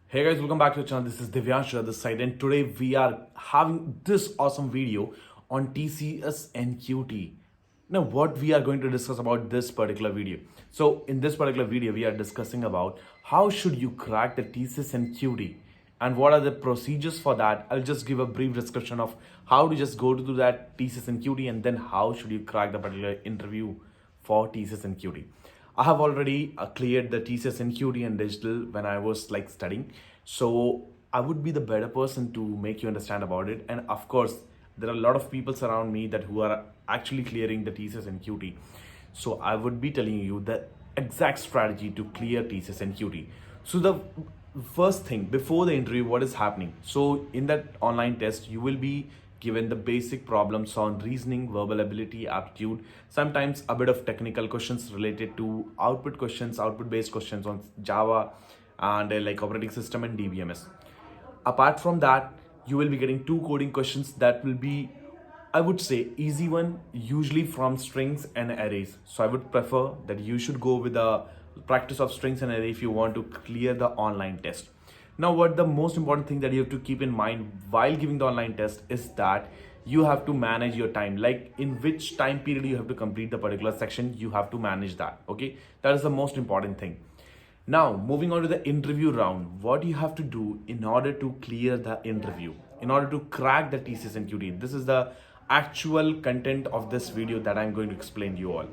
Hey guys, welcome back to the channel. This is Divyanshu at this side, and today we are having this awesome video on TCS and QT. Now, what we are going to discuss about this particular video. So, in this particular video, we are discussing about how should you crack the TCS and QT, and what are the procedures for that. I'll just give a brief description of how to just go to that TCS and QT, and then how should you crack the particular interview for TCS and QT. I have already cleared the TCS in QT and digital when I was like studying. So I would be the better person to make you understand about it. And of course, there are a lot of people around me that who are actually clearing the TCS and QT. So I would be telling you the exact strategy to clear TCS and QT. So the first thing before the interview, what is happening? So in that online test, you will be given the basic problems on reasoning, verbal ability, aptitude, sometimes a bit of technical questions related to output questions, output based questions on Java and like operating system and DBMS. Apart from that, you will be getting two coding questions that will be, I would say, easy one, usually from strings and arrays. So I would prefer that you should go with the practice of strings and array if you want to clear the online test. Now, what the most important thing that you have to keep in mind while giving the online test is that you have to manage your time. Like in which time period you have to complete the particular section, you have to manage that. Okay, that is the most important thing. Now, moving on to the interview round, what you have to do in order to clear the interview, in order to crack the TCS and QT. This is the actual content of this video that I'm going to explain to you all.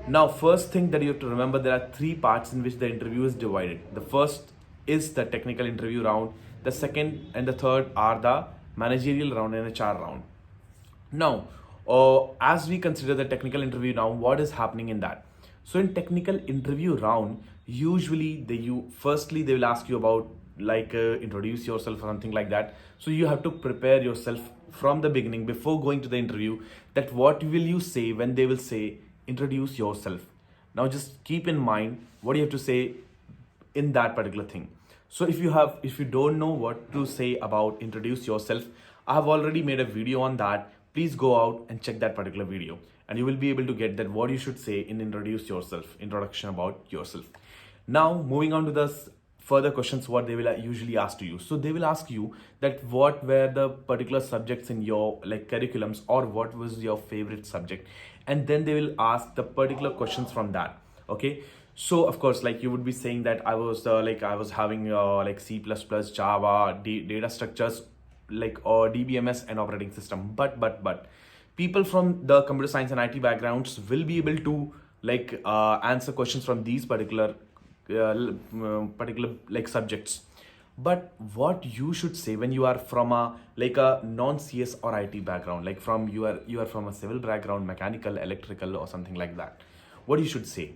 Now, first thing that you have to remember, there are three parts in which the interview is divided. The first is the technical interview round. The second and the third are the managerial round and HR round. Now, as we consider the technical interview now, what is happening in that? So in technical interview round, usually firstly they will ask you about like introduce yourself or something like that. So you have to prepare yourself from the beginning before going to the interview, that what will you say when they will say introduce yourself. Now just keep in mind what you have to say in that particular thing. So if you don't know what to say about introduce yourself, I have already made a video on that. Please go out and check that particular video, and you will be able to get that what you should say in introduce yourself, introduction about yourself. Now moving on to the further questions, what they will usually ask to you. So they will ask you that what were the particular subjects in your like curriculums, or what was your favorite subject, and then they will ask the particular questions from that. Okay, so of course, like you would be saying that I was having like C++, Java, data structures, like or DBMS and operating system. But people from the computer science and IT backgrounds will be able to like answer questions from these particular like subjects. But what you should say when you are from a like a non-CS or IT background, like from you are from a civil background, mechanical, electrical, or something like that, what you should say?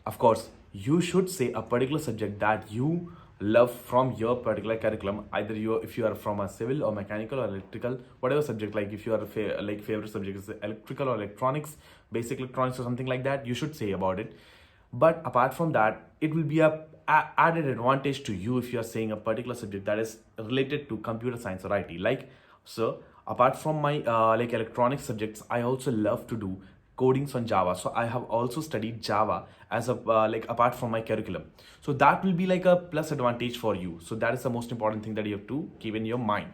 Of course, you should say a particular subject that you love from your particular curriculum. Either you, if you are from a civil or mechanical or electrical, whatever subject, like if you are like favorite subject is electrical or electronics, basic electronics or something like that, you should say about it. But apart from that, it will be a added advantage to you if you are saying a particular subject that is related to computer science or IT. Like, so apart from my like electronic subjects, I also love to do codings on Java. So I have also studied Java as a like apart from my curriculum. So that will be like a plus advantage for you. So that is the most important thing that you have to keep in your mind.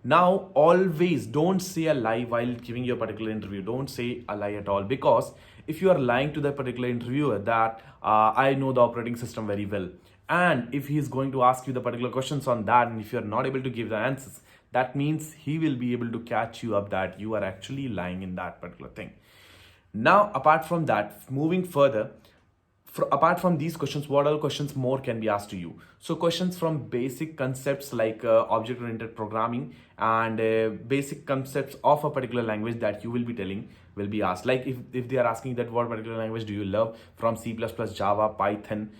Now, always don't say a lie while giving your particular interview. Don't say a lie at all, because if you are lying to the particular interviewer that I know the operating system very well, and if he is going to ask you the particular questions on that, and if you are not able to give the answers, that means he will be able to catch you up that you are actually lying in that particular thing. Now, apart from that, moving further, apart from these questions, what other questions more can be asked to you? So questions from basic concepts like object-oriented programming and basic concepts of a particular language that you will be telling will be asked. Like if they are asking that what particular language do you love from C++, Java, Python,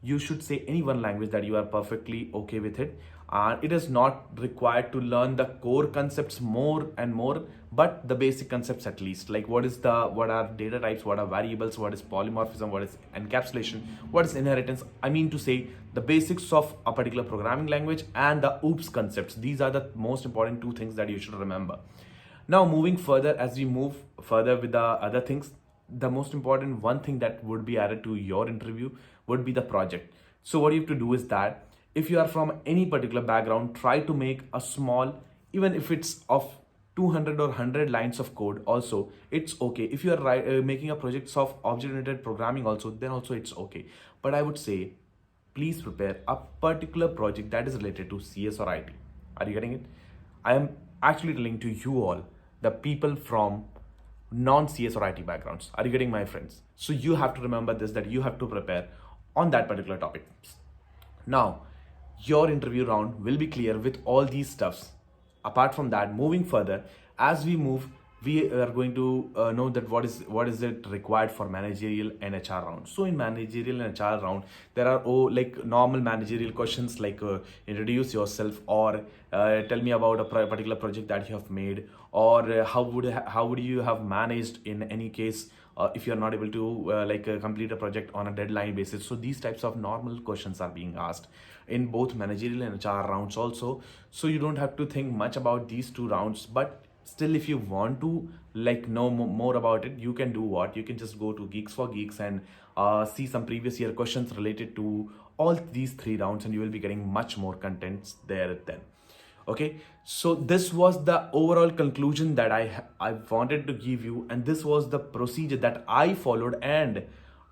you should say any one language that you are perfectly okay with it. And it is not required to learn the core concepts more and more, but the basic concepts at least, like what are data types, what are variables, what is polymorphism, what is encapsulation, what is inheritance. I mean to say the basics of a particular programming language and the OOPS concepts. These are the most important two things that you should remember. Now moving further, as we move further with the other things, the most important one thing that would be added to your interview would be the project. So what you have to do is that if you are from any particular background, try to make a small, even if it's of 200 or 100 lines of code also, it's okay. If you are making a project of object-oriented programming also, then also it's okay. But I would say, please prepare a particular project that is related to CS or IT. Are you getting it? I am actually telling to you all, the people from non-CS or IT backgrounds. Are you getting, my friends? So you have to remember this, that you have to prepare on that particular topic. Now, your interview round will be clear with all these stuffs. Apart from that, moving further, as we move, we are going to know that what is it required for managerial and HR round. So in managerial and HR round, there are like normal managerial questions like introduce yourself, or tell me about a particular project that you have made, or how would you have managed in any case if you are not able to complete a project on a deadline basis. So these types of normal questions are being asked in both managerial and HR rounds also. So you don't have to think much about these two rounds, but still, if you want to know more about it, you can do what, you can just go to Geeks for Geeks and see some previous year questions related to all these three rounds, and you will be getting much more contents there then. Okay, so this was the overall conclusion that I wanted to give you, and this was the procedure that I followed, and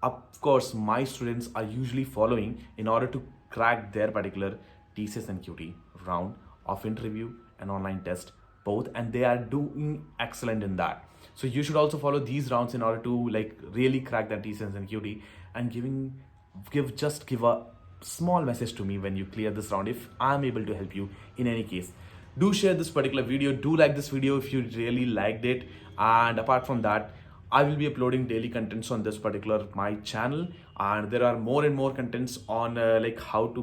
of course my students are usually following in order to crack their particular TCS and QT round of interview and online test both, and they are doing excellent in that. So you should also follow these rounds in order to really crack that TCS and QT, and give a small message to me when you clear this round if I'm able to help you in any case. Do share this particular video, do like this video if you really liked it, and apart from that, I will be uploading daily contents on this particular my channel, and there are more and more contents on how to do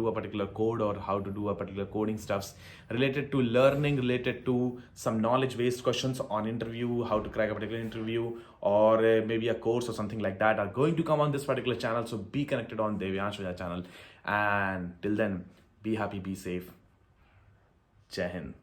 a particular code, or how to do a particular coding stuffs related to learning, related to some knowledge based questions on interview, how to crack a particular interview, or maybe a course or something like that are going to come on this particular channel. So be connected on Devyansh Ojha channel, and till then, be happy, be safe. Jai Hind.